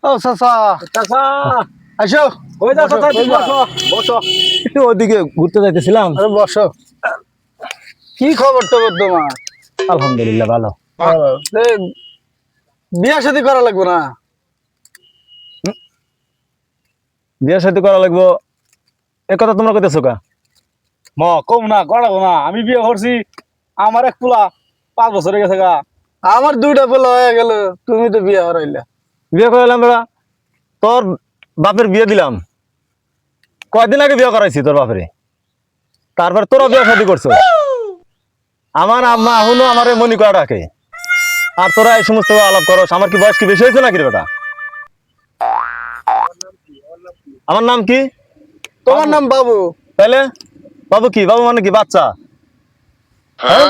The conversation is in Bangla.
ও চাচা চাচা আসো ওই যা চাচা বসো বসো ওদিকে ঘুরতে যাইতেছিলাম। আরে বসো কি খবর টবর তোমার আলহামদুলিল্লাহ ভালো। এ, বিয়া শাদী করা লাগবে না বিয়ে শাদী করা লাগবো এ কথা তোমরা কইতেছো কা? কম না করাবো না আমি বিয়ে করছি আমার এক পোলা 5 বছর হয়ে গেছে গা আমার দুইটা পোলা হয়ে গেল তুমি তো বিয়া হরাইলা বিয়ে করাইলাম বেড়া, তোর বাপের বিয়ে দিলাম, কয়দিন আগে বিয়ে করাইছি তোর বাপেরে, তারপর তোরা বিয়ে শাদী করছো। আমার আম্মা এখনো আমার মনি করা ডাকে, আর তোরা এই সমস্ত আলাপ করস। আমার কি বয়স কি বেশি হয়েছে নাকি রে বেটা? আমার নাম কি? তোমার নাম বাবু তাহলে বাবু কি? বাবু মানে কি বাচ্চা? হ্যাঁ